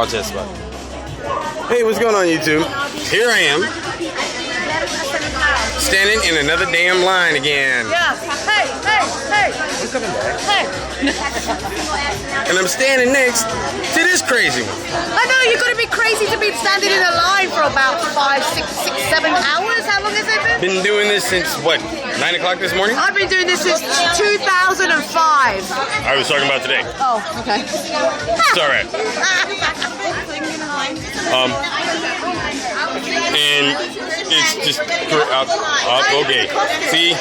Test spot. Hey, what's going on, YouTube? Here I am, standing in another damn line again. Yeah. Hey. I'm coming back. Hey. And I'm standing next to this crazy one. I know, you're going to be crazy to be standing in a line for about 5, 6, 7 hours. How long has it been? Been doing this since, what, 9 o'clock this morning? I've been doing this since 2005. I was talking about today. Oh, okay. It's all right. And it's just okay. See,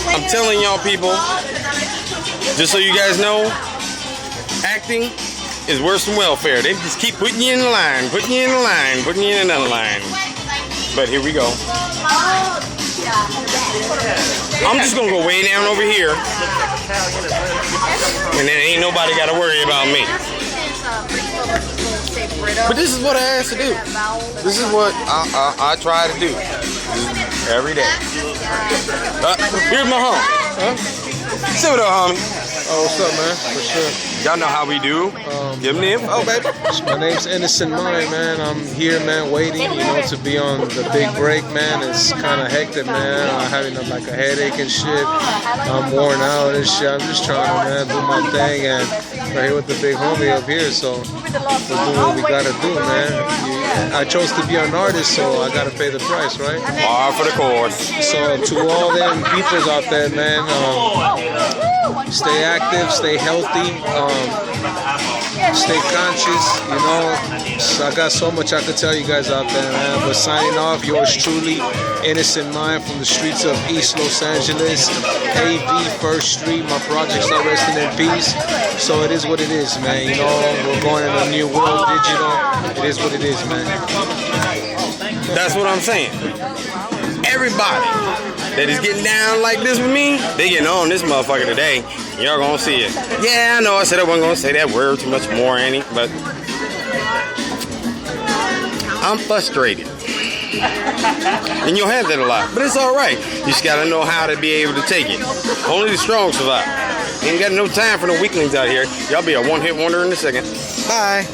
I'm telling y'all people, just so you guys know, acting is worse than welfare. They just keep putting you in the line, putting you in the line, putting you in another line. But here we go. I'm just gonna go way down over here, and then ain't nobody got to worry about me. But this is what I asked to do. This is what I try to do every day. Here's my homie. Say what up, homie. Oh, what's up, man? For sure. Y'all know how we do. Give them the info, baby. My name's Innocent Mind, man. I'm here, man, waiting, to be on the big break, man. It's kind of hectic, man. I'm having like a headache and shit. I'm worn out and shit. I'm just trying to, man, do my thing, and we're here with the big homie up here, so we're doing what we gotta do, man. I chose to be an artist, so I gotta pay the price, right? All for the cause. So to all them peoples out there, man, stay active, stay healthy, stay conscious, So I got so much I could tell you guys out there, man. But signing off, yours truly, Innocent Mind from the streets of East Los Angeles, AV First Street. My projects are resting in peace. So it is what it is, man. We're going in a new world, digital. It is what it is, man. That's what I'm saying. Everybody that is getting down like this with me, they getting on this motherfucker today. Y'all gonna see it. Yeah, I know I said I wasn't gonna say that word too much more, Annie, but I'm frustrated. And you'll have that a lot, but it's all right. You just gotta know how to be able to take it. Only the strong survive. Ain't got no time for no weaklings out here. Y'all be a one-hit wonder in a second. Bye.